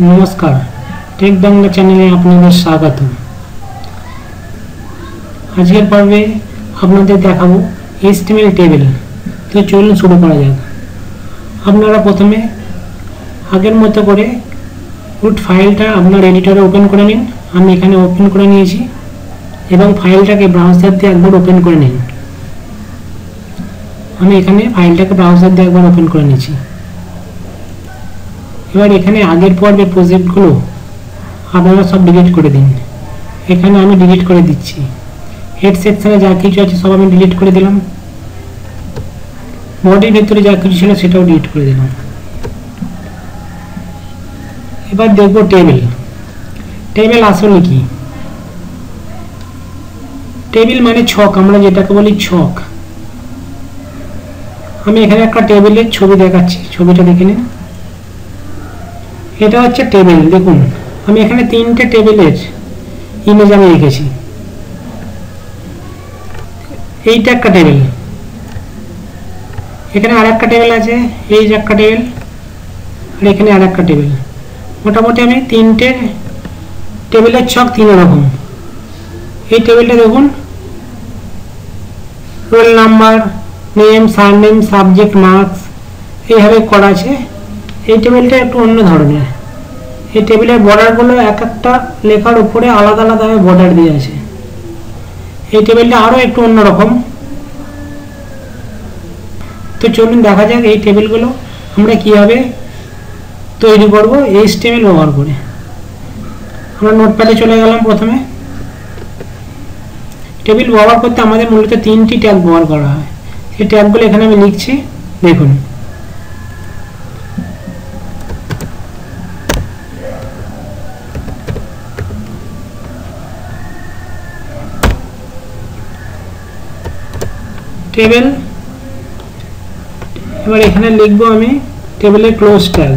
নমস্কার, টেক বাংলা চ্যানেলে আপনাদের স্বাগত। আজকের পর্বে আপনাদের দেখাবো HTML টেবিল। তো চলুন শুরু করা যাক। আপনারা প্রথমে আগের মতো করে রুট ফাইলটা আপনার এডিটরে ওপেন করে নিন। আমি এখানে ওপেন করে নিয়েছি এবং ফাইলটাকে ব্রাউজার দিয়ে একবার ওপেন করে নিন। আমি এখানে ফাইলটাকে ব্রাউজার দিয়ে একবার ওপেন করে নিয়েছি। এবার এখানে আগের পর্বের প্রজেক্টগুলো আপনারা সব ডিলিট করে দিন। এখানে আমি ডিলিট করে দিচ্ছি। হেড সেকশনে যা কিছু আছে সব আমি ডিলিট করে দিলাম। বডির ভিতরে যা কিছু ছিল সেটাও ডিলিট করে দিলাম। এবার দেখব টেবিল। টেবিল আসলে কি? টেবিল মানে ছক, আমরা যেটাকে বলি ছক। আমি এখানে একটা টেবিলের ছবি দেখাচ্ছি, ছবিটা দেখে নিন। এটা হচ্ছে টেবিল। দেখুন আমি এখানে তিনটে টেবিলের ইমেজ আমি রেখেছি। এইটা একটা টেবিল, এখানে আর একটা টেবিল আছে, এই যে একটা টেবিল, আর এখানে আর একটা টেবিল। মোটামুটি আমি তিনটে টেবিলের ছক তিন রকম। এই টেবিলটা দেখুন, roll number, name, surname, subject, marks এইভাবে করা আছে। এই টেবিলটা একটু অন্য ধরনের। এই টেবিলের বর্ডারগুলো এক একটা লেখার উপরে আলাদা আলাদাভাবে বর্ডার দিয়ে আছে। এই টেবিলটা আরও একটু অন্যরকম। তো চলুন দেখা যাক এই টেবিলগুলো আমরা কীভাবে তৈরি করব HTML ব্যবহার করে। আমরা নোটপ্যাডে চলে গেলাম। প্রথমে টেবিল ব্যবহার করতে আমাদের মূলত তিনটি ট্যাগ ব্যবহার করা হয়। সেই ট্যাগগুলো এখানে আমি লিখছি। দেখুন টেবিল। এবার এখানে লিখবো আমি টেবিলের ক্লোজ ট্যাগ।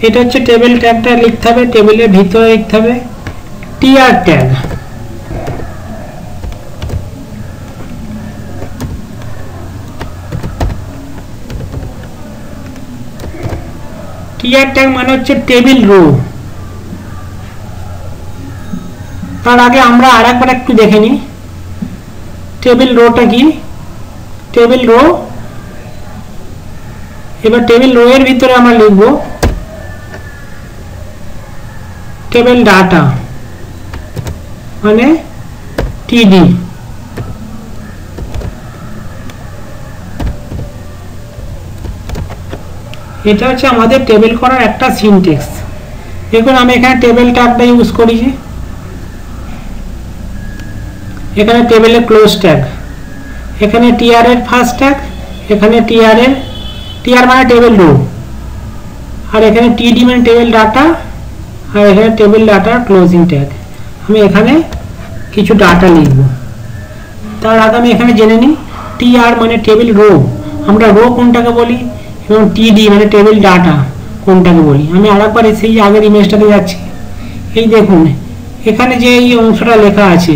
এটা হচ্ছে টেবিল ট্যাগটা লিখতে হবে। টেবিলের ভিতরে লিখতে হবে টিআর ট্যাগ। টিআর ট্যাগ মানে হচ্ছে টেবিল রো। তার আগে আমরা আরেকবার একটু দেখে নিই টেবিল রোটা কি। টেবিল রো, এবার টেবিল রো এর ভিতরে আমরা লিখব টেবিল ডাটা মানে টিডি। এটা হচ্ছে আমাদের টেবিল করার একটা সিনট্যাক্স। দেখুন আমি এখানে টেবিল ট্যাগটা ইউজ করেছি। এখানে টেবিলের ক্লোজ ট্যাগ, এখানে টিআর এর ফার্স্ট ট্যাগ, এখানে টিআর মানে টেবিল রো, আর এখানে টিডি মানে টেবিল ডাটা, আর এখানে টেবিল ডাটা ক্লোজিং ট্যাগ। আমি এখানে কিছু ডাটা লিখব। তার আগে আমি এখানে জেনে নিই টিআর মানে টেবিল রো, আমরা রো কোনটাকে বলি, এবং টিডি মানে টেবিল ডাটা কোনটাকে বলি। আমি আরেকবার সেই আগের ইমেজটাতে যাচ্ছি। এই দেখুন এখানে যে এই অংশটা লেখা আছে,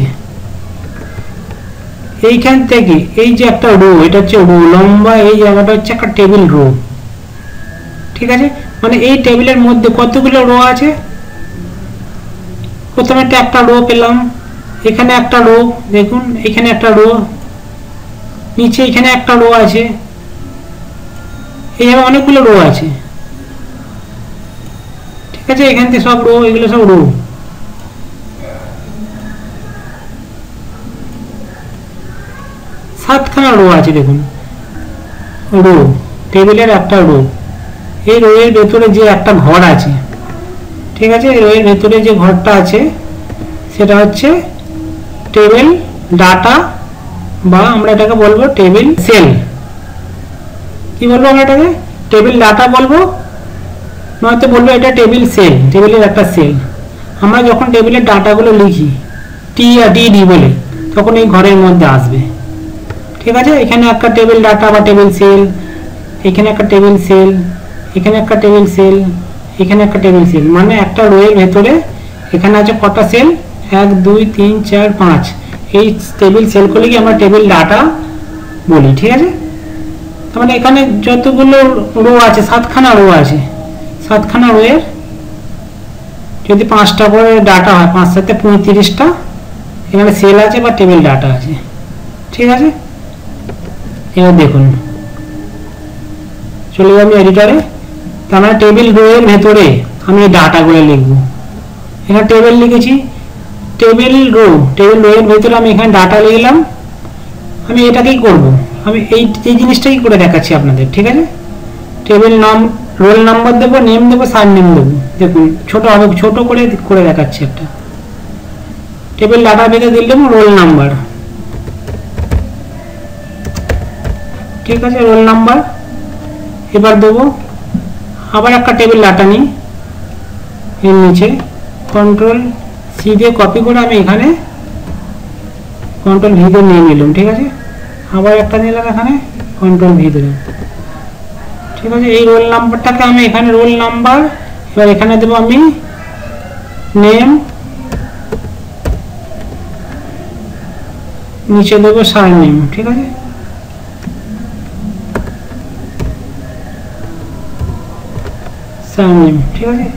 এইখান থেকে এই যে একটা রো, এটা হচ্ছে রো লম্বা, এই জায়গাটা হচ্ছে একটা টেবিল রো। ঠিক আছে, মানে এই টেবিলের মধ্যে কতগুলো রো আছে। প্রথমে একটা রো পেলাম, এখানে একটা রো, দেখুন এখানে একটা রো, নিচে এখানে একটা রো আছে, এইভাবে অনেকগুলো রো আছে। ঠিক আছে, এখান থেকে সব রো, এগুলো সব রো। সাতখানা রো আছে। দেখুন রো, টেবিলের একটা রো। এই রো এর ভেতরে যে একটা ঘর আছে, ঠিক আছে, রো এর ভেতরে যে ঘরটা আছে সেটা হচ্ছে টেবিল ডাটা, বা আমরা এটাকে বলবো টেবিল সেল। কি বলবো আমরা এটাকে? টেবিল ডাটা বলবো, নয়তো বলবো এটা টেবিল সেল, টেবিলের একটা সেল। আমরা যখন টেবিলের ডাটাগুলো লিখি টি আর ডি বলে, তখন এই ঘরের মধ্যে আসবে। ঠিক আছে, এখানে একটা টেবিল ডাটা বা টেবিল সেল, এখানে একটা টেবিল সেল, এখানে একটা টেবিল সেল, এখানে একটা টেবিল সেল। মানে একটা রো এর ভেতরে এখানে আছে কটা সেল? 1 2 3 4 5। এই টেবিল সেলগুলিকে আমরা টেবিল ডাটা বলি। ঠিক আছে, তার মানে এখানে যতগুলো রো আছে, 7খানা রো আছে, 7খানা রোয়ের যদি 5টা করে ডাটা হয়, 5 7 35টা এখানে সেল আছে বা টেবিল ডাটা আছে। ঠিক আছে, এবার দেখুন চলে যাবো আমি এডিটরে। তার মানে টেবিল রোয়ের ভেতরে আমি ডাটাগুলো লিখবো। এখানে টেবিল লিখেছি, টেবিল রোয়ের ভেতরে আমি এখানে ডাটা লিখলাম। আমি এটাকেই করব, আমি এই জিনিসটাই করে দেখাচ্ছি আপনাদের। ঠিক আছে, টেবিল নাম, রোল নাম্বার দেবো, নেম দেবো, সার নেম দেবো। দেখুন ছোট হবে, ছোট করে দেখাচ্ছি। একটা টেবিল ডাটা ভেতরে দিলাম রোল নাম্বার। ঠিক আছে, রোল নাম্বার। এবার দেবো আবার একটা টেবিল ডাটা নিই, এর নিচে কন্ট্রোল সি দিয়ে কপি করে আমি এখানে কন্ট্রোল ভি দিয়ে নিয়ে নিলাম। ঠিক আছে, আবার একটা নিলাম, এখানে কন্ট্রোল ভি দিলাম। ঠিক আছে, এই রোল নাম্বারটাকে আমি এখানে রোল নাম্বার, এবার এখানে দেবো আমি নেম, নিচে দেবো সার নেম। ঠিক আছে, সার নেম। ঠিক আছে,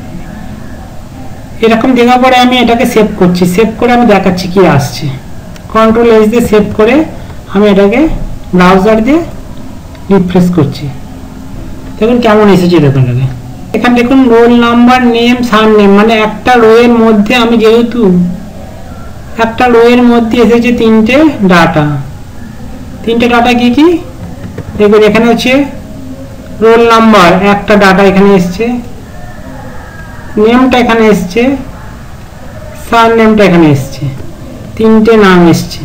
এরকম দেওয়ার পরে আমি এটাকে সেভ করছি। সেভ করে আমি দেখাচ্ছি কি আসছে। কন্ট্রোল এস দিয়ে সেভ করে আমি এটাকে ব্রাউজার দিয়ে রিফ্রেশ করছি। দেখুন কেমন এসেছে। দেখুন এখানে দেখুন রোল নাম্বার, নেম, সার নেম, মানে একটা রোয়ের মধ্যে আমি যেহেতু একটা রোয়ের মধ্যে এসেছে 3টে ডাটা। 3টে ডাটা কি কি দেখুন, এখানে হচ্ছে রোল নাম্বার, একটা ডাটা এখানে এসছে, নেমটা এখানে এসছে, সার নেমটা এখানে এসছে, 3টে নাম এসছে।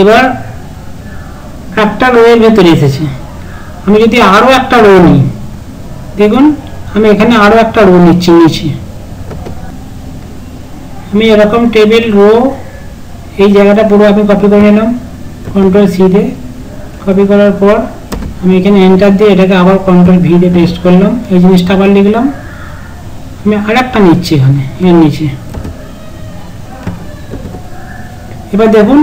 এবার একটা রোয়ের ভেতরে এসেছে। আমি যদি আরো একটা রো নিই, দেখুন আমি এখানে আরো একটা রো নিচ্ছি নিচে। আমি এরকম টেবিল রো এই জায়গাটা পুরো আমি কপি করে নিলাম, কন্ট্রোল সি দিয়ে কপি করার পর আমি এখানে এন্টার দিয়ে এটাকে আবার কন্ট্রোল ভি দিয়ে পেস্ট করলাম। এই জিনিসটা আবার লিখলাম। আমি আর একটা নিচ্ছি এখানে এর নিচে। এবার দেখুন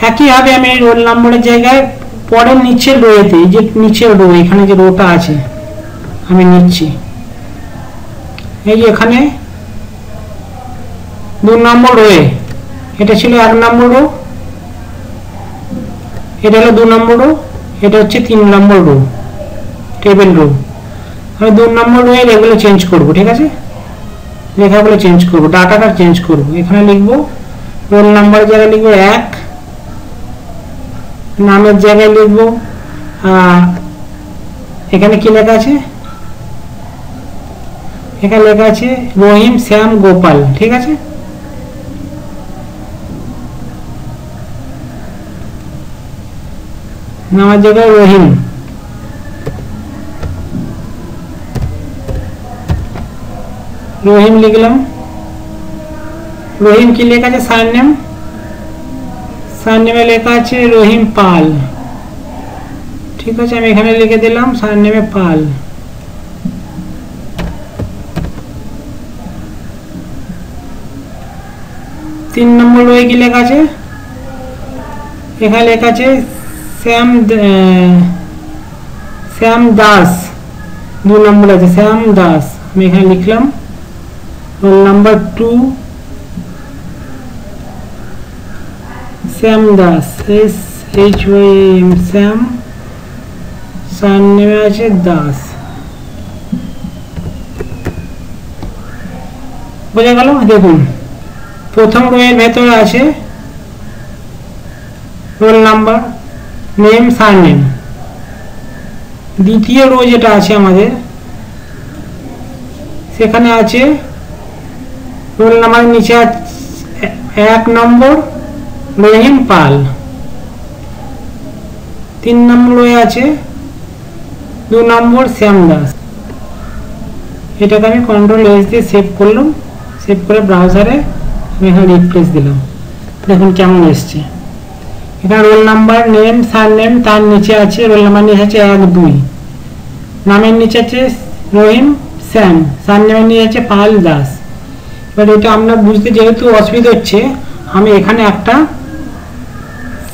একইভাবে আমি এই রোল নাম্বারের জায়গায় পরের নিচের রোয়েতে, যে নিচের রো, এখানে যে রোটা আছে আমি নিচ্ছি। এই যে এখানে 2 নম্বর রোয়ে, এটা ছিল 1 নম্বর রো, এটা হলো 2 নম্বর রো, এটা হচ্ছে 3 নম্বর রো, টেবিল রো। আমি 2 নম্বর রোয়ে এগুলো চেঞ্জ করব। ঠিক আছে, লেখাগুলো চেঞ্জ করব, ডাটাটা চেঞ্জ করব। এখানে লিখবো রোল নাম্বারের জায়গায় লিখবো 1, নামের জায়গায় লিখবো এখানে কি লেখা আছে, এখানে লেখা আছে রহিম, শ্যাম, গোপাল। ঠিক আছে, নামের জায়গায় রহিম, রহিম লিখলাম। রহিম কি লেখা আছে, সারনেম, সারনেমে লেখা আছে রহিম পাল। ঠিক আছে, আমি এখানে লিখে দিলাম সারনেমে পাল। তিন নম্বর রোয়ে কি লেখা আছে, এখানে লেখা আছে শ্যাম দাস। 2 নম্বর আছে শ্যাম দাস, আমি এখানে লিখলাম। রোল নাম্বার 2 শ্যাম দাস, SHYM শ্যাম, সারনেমে আছে দাস। বোঝা গেল? দেখুন প্রথম রোয়ের ভেতরে আছে রোল নাম্বার, নেম, সারনেম। দ্বিতীয় রো যেটা আছে আমাদের, সেখানে আছে রোল নাম্বার, নিচে 1 নম্বর রহিম পাল। 3 নম্বর রয়ে আছে 2 নম্বর শ্যাম দাস। এটাকে আমি কন্ট্রোল এস দিয়ে সেভ করলাম। সেভ করে ব্রাউজারে আমি এখানে রিফ্রেশ দিলাম। দেখুন কেমন এসছে। এখানে রোল নাম্বার, নেম, সারনেম, তার নিচে আছে রোল নাম্বার নিচে আছে 1 2, নামের নিচে আছে রহিম, শ্যাম, সারনেমের নিচে আছে পাল, দাস। এবার এটা আমরা বুঝতে যেহেতু অসুবিধা হচ্ছে, আমি এখানে একটা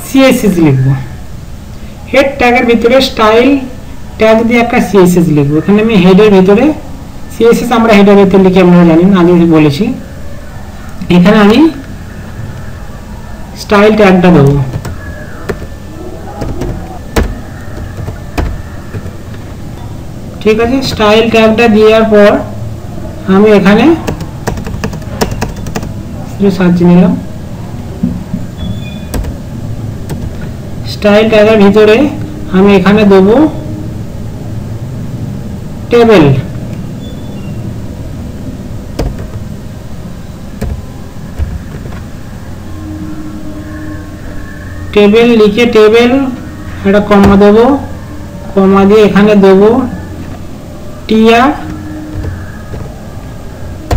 CSS লিখব। হেড ট্যাগের ভিতরে স্টাইল ট্যাগ দিয়ে একটা সিএসএস লিখবো। এখানে আমি হেডের ভিতরে সিএসএস আমরা হেডের ভিতরে লিখে আপনারা জানেন, আগে বলেছি। এখানে আমি স্টাইল ট্যাগটা দেবো। ঠিক আছে, স্টাইল ট্যাগটা দেওয়ার পর আমি এখানে সার্চ নিলাম। স্টাইল ট্যাগের ভিতরে আমি এখানে দেবো টেবিল। টেবিল লিখে টেবিল একটা কমা দেবো, কমা দিয়ে এখানে দেবো টিআর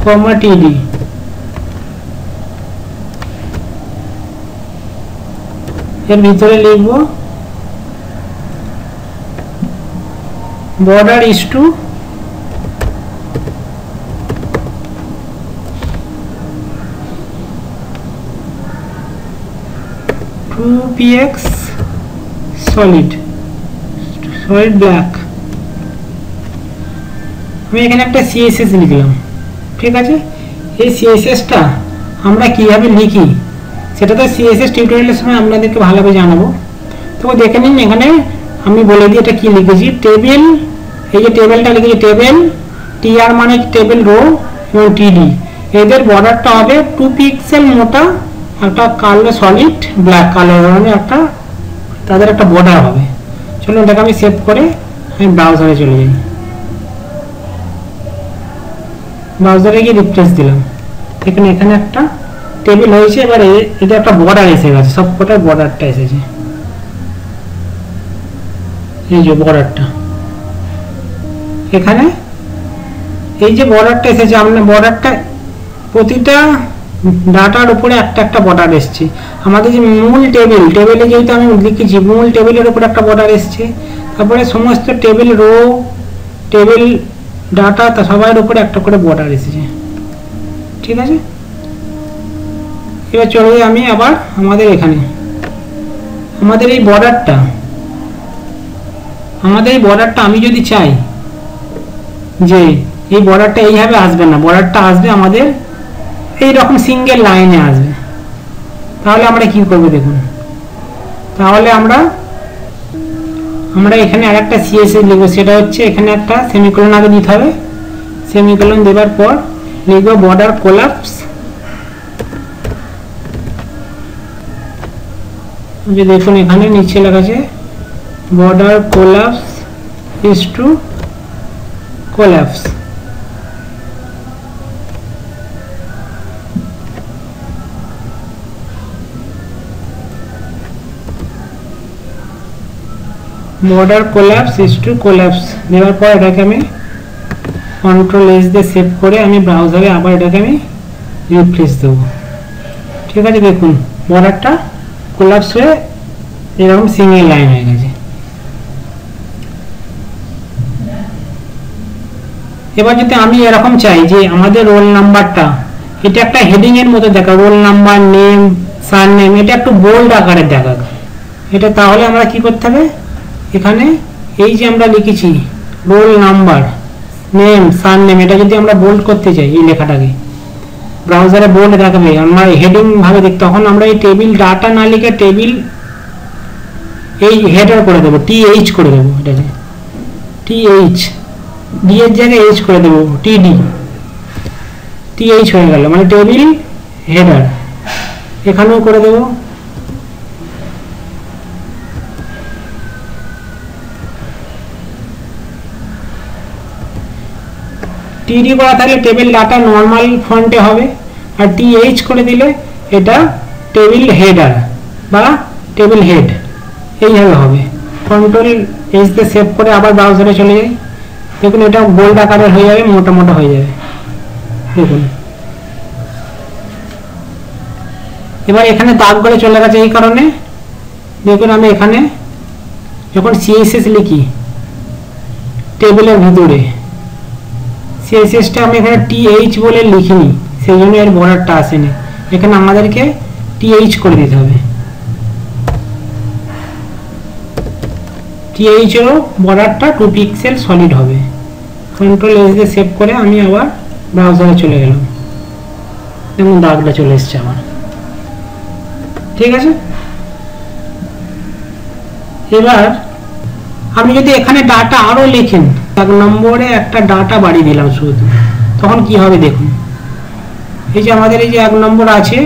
কমা টিডি। এর ভিতরে লিখবো border is to 2px solid black। আমি এখানে একটা সিএসএস লিখলাম। ঠিক আছে, এই সিএসএসটা আমরা কিভাবে লিখি সেটা তো সিএসএস টিউটোরিয়ালের সময় আপনাদেরকে ভালোভাবে জানাবো। তো দেখে নিন, এখানে আমি বলে দিই এটা কি লিখেছি। টেবিল, এই যে টেবিলটা লিখেছি টেবিল, টিআর মানে টেবিল রো এবং টিডি, এদের বর্ডারটা হবে 2 পিক্সেল মোটা, একটা কালো সলিড ব্ল্যাক কালার মানে একটা তাদের একটা বর্ডার হবে। চলুন এটাকে আমি সেভ করে আমি ব্রাউজারে চলে যাই। ব্রাউজারে গিয়ে রিফ্রেশ দিলাম, এখানে একটা টেবিল হয়েছে। এবার এটা একটা বর্ডার এসে গেছে, সব কটার বর্ডারটা এসেছে। এই যে বর্ডারটা, এখানে এই যে বর্ডারটা এসেছে, আমরা বর্ডারটা প্রতিটা ডাটার উপরে একটা বর্ডার এসছে। আমাদের যে মূল টেবিলে যেহেতু আমি লিখেছি মূল টেবিলের উপরে একটা বর্ডার এসছে, তারপরে সমস্ত টেবিল রো টেবিল ডাটা তা সবার উপরে একটা করে বর্ডার এসেছে। ঠিক আছে, এবার চলে যাই আমি আবার আমাদের এখানে। আমাদের এই বর্ডারটা আমি যদি চাই যে এই বর্ডারটা এইভাবে আসবে না, বর্ডারটা আসবে আমাদের এইরকম সিঙ্গেল লাইনে আসবে, তাহলে আমরা কি করব দেখুন। তাহলে আমরা এখানে আরেকটা সিএসএস লিখবো, সেটা হচ্ছে এখানে একটা সেমিকোলন আগে দিতে হবে। সেমিকোলন দেওয়ার পর লিখবো বর্ডার কোলাপস। যে দেখুন এখানে নিচে লেখা আছে border collapse is to collapse. Border collapse is to collapse দেওয়ার পর এটাকে আমি কন্ট্রোল এস দিয়ে সেভ করে আমি ব্রাউজারে আবার এটাকে আমি রিফ্রেশ দেবো। ঠিক আছে, দেখুন বর্ডারটা কোলাপস হয়ে এরকম সিঙ্গেল লাইন হয়ে গেছে। এবার যদি আমি এরকম চাই যে আমাদের রোল নাম্বারটা এটা একটা হেডিং এর মতো দেখা, রোল নাম্বার নেম সার নেম এটা একটু বোল্ড আকারে দেখা এটা, তাহলে আমরা কি করতে হবে, এখানে এই যে আমরা লিখেছি রোল নাম্বার নেম সার নেম, এটা যদি আমরা বোল্ড করতে চাই এই লেখাটাকে ব্রাউজারে বোল্ড দেখাবে, আমরা হেডিং ভাবে দেখি, তখন আমরা এই টেবিল ডাটা না লিখে টেবিল এই হেডার করে দেবো, টিএইচ করে দেবো, এটাকে টিএইচ ডি এর জায়গায় এইচ করে দেবো, টিডি টিএইচ হয়ে গেল, মানে টেবিল হেডার। এখানেও করে দেবো টিডি করা থাকলে টেবিল ডাটা নর্মাল ফন্টে হবে, আর টিএইচ করে দিলে এটা টেবিল হেডার বা টেবিল হেড এইভাবে হবে। কন্ট্রোল এস দিয়ে সেভ করে আবার ব্রাউজারে চলে যাই। দেখুন এটা বোল্ড আকারের হয়ে যাবে, মোটা মোটা হয়ে যাবে। দেখুন এবার এখানে দাগ করে চলে গেছে, এই কারণে দেখুন আমি এখানে যখন সিএসএস লিখি টেবিলের ভিতরে, সিএসএসটা আমি এখানে টিএইচ বলে লিখিনি, সেই জন্য এর বর্ডারটা আসেনি। এখানে আমাদেরকে টিএইচ করে দিতে হবে। টিএইচেরও বর্ডারটা 2 পিক্সেল সলিড হবে। কন্ট্রোল এস দিয়ে সেভ করে আমি আবার ব্রাউজারে চলে গেলাম, যেমন দাগটা চলে এসছে আমার। ঠিক আছে, এবার আপনি যদি এখানে ডাটা আরো লেখেন, 1 নম্বরে একটা ডাটা বাড়িয়ে দিলাম শুধু, তখন কি হবে দেখুন। এই যে আমাদের এই যে 1 নম্বর আছে,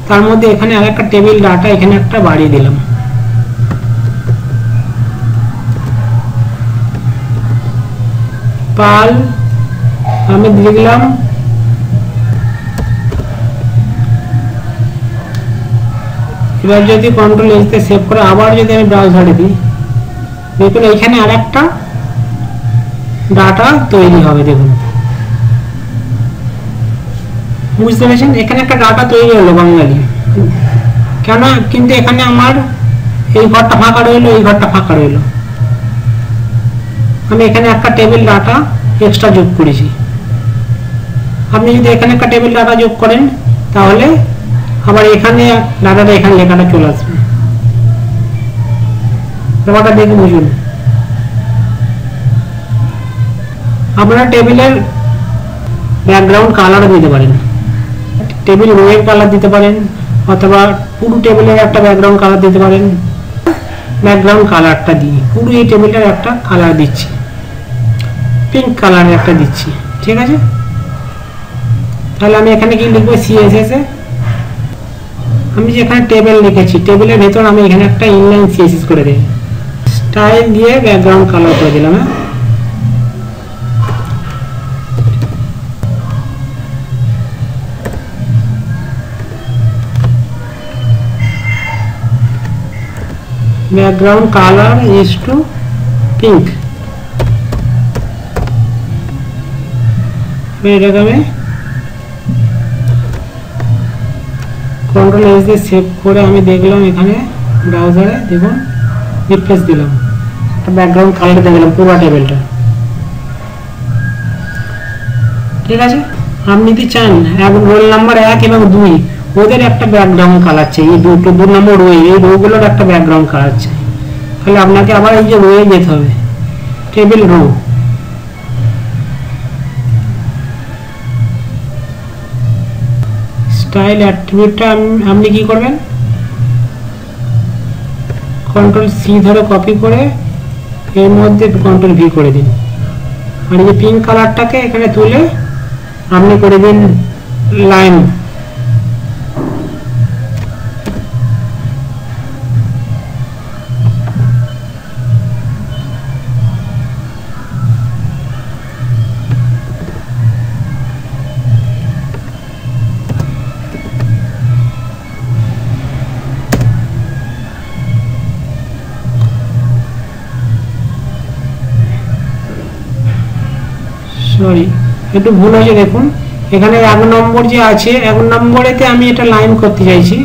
তার মধ্যে এখানে আরেকটা টেবিল ডাটা এখানে একটা বাড়িয়ে দিলাম। পাল আমি লিখলাম এবার যদি কন্ট্রোল এস দিয়ে সেভ করে আবার যদি আমি ব্রাউজারে দিই, দেখুন এখানে আরেকটা ডাটা তৈরি হবে। দেখুন, বুঝতে পেরেছেন, এখানে একটা ডাটা তৈরি হলো বাঙালি কেন, কিন্তু এখানে আমার এই ঘরটা ফাঁকা রইলো, এই ঘরটা ফাঁকা রইলো। আমি এখানে একটা টেবিল ডাটা এক্সট্রা যোগ করেছি। আপনি যদি এখানে একটা টেবিল ডাটা যোগ করেন, তাহলে আবার এখানে ডাটাটা এখানে লেখাটা চলে আসবে। ব্যাপারটা দেখে বুঝুন। আপনারা টেবিলের ব্যাকগ্রাউন্ড কালার দিতে পারেন, টেবিল রোয়ের কালার দিতে পারেন, অথবা পুরো টেবিলের একটা ব্যাকগ্রাউন্ড কালার দিতে পারেন। ব্যাকগ্রাউন্ড কালারটা দিয়ে পুরো এই টেবিলটার একটা কালার দিচ্ছি, পিঙ্ক কালারের একটা দিচ্ছি। ঠিক আছে, তাহলে আমি এখানে কি লিখবো, সিএসএস এ আমি যেখানে টেবিল লিখেছি, টেবিলের ভেতর আমি এখানে একটা ইনলাইন সিএসএস করে দিই, স্টাইল দিয়ে ব্যাকগ্রাউন্ড কালার করে দিলাম। Background colour is to pink. এটাকে আমি কন্ট্রোল এস দিয়ে সেভ করে আমি দেখলাম এখানে ব্রাউজারে, দেখুন রিফ্রেশ দিলাম, ব্যাকগ্রাউন্ড কালার দেখলাম পুরো টেবিলটা। ঠিক আছে, আপনি যদি চান রোল নাম্বার 1 এবং 2 ওদের একটা ব্যাকগ্রাউন্ড কালার চাই, এই দুটো 2 নম্বর রো, এই রোগুলোর একটা ব্যাকগ্রাউন্ড কালার চাই, তাহলে আপনাকে আবার এই যে রোয়ে যেতে হবে, টেবিল রো, স্টাইল অ্যাট্রিবিউটটা আপনি কি করবেন, কন্ট্রোল সি ধরে কপি করে এর মধ্যে কন্ট্রোল ভি করে দিন, আর এই যে পিঙ্ক কালারটাকে এখানে তুলে আপনি করে দিন লাইন। সরি, একটু ভুল হয়েছে, দেখুন এখানে 1 নম্বর যে আছে, 1 নম্বরেতে আমি এটা লাইন করতে চাইছি,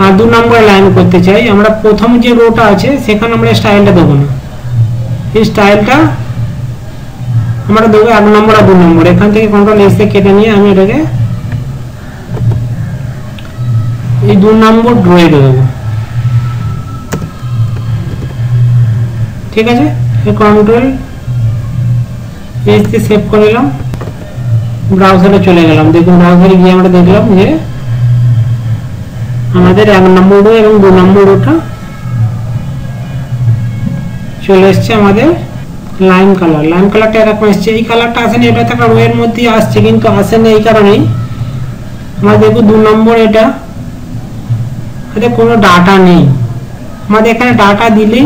আর 2 নম্বরে লাইন করতে চাই। আমরা প্রথম যে রোটা আছে সেখানে আমরা স্টাইলটা দেবো না, এই স্টাইলটা আমরা দেবো 1 নম্বর আর 2 নম্বর। এখান থেকে কন্ট্রোল এস দিয়ে কেটে নিয়ে আমি এটাকে এই 2 নম্বর রোয়ে দেবো। ঠিক আছে, কন্ট্রোল এস দিয়ে সেভ করে নিলাম, ব্রাউজারে চলে গেলাম। দেখুন ব্রাউজারে গিয়ে আমরা দেখলাম যে আমাদের 1 নম্বর রো এবং 2 নম্বর রোটা চলে এসছে। আমাদের লাইন কালার, লাইন কালারটা এরকম এসছে, এই কালারটা আসেনি, এটা তো একটা রো এর মধ্যেই আসছে, কিন্তু আসেনি এই কারণেই আমরা দেখুন 2 নম্বর এটা এতে কোনো ডাটা নেই, আমাদের এখানে ডাটা দিলেই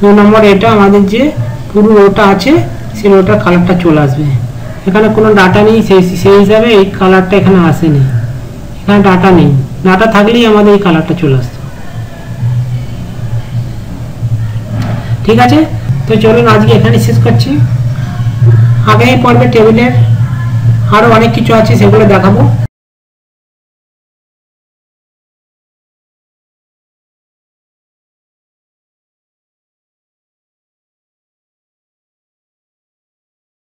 2 নম্বর এটা আমাদের যে পুরো রোটা আছে সেই রোটার কালারটা চলে আসবে। এখানে কোনো ডাটা নেই, সেই হিসাবে এই কালারটা এখানে আসেনি, এখানে ডাটা নেই, ডাটা থাকলেই আমাদের এই কালারটা চলে আসতো। ঠিক আছে, তো চলুন আজকে এখানে শেষ করছি। আগামী পর্বে টেবিলের আরো অনেক কিছু আছে, সেগুলো দেখাবো।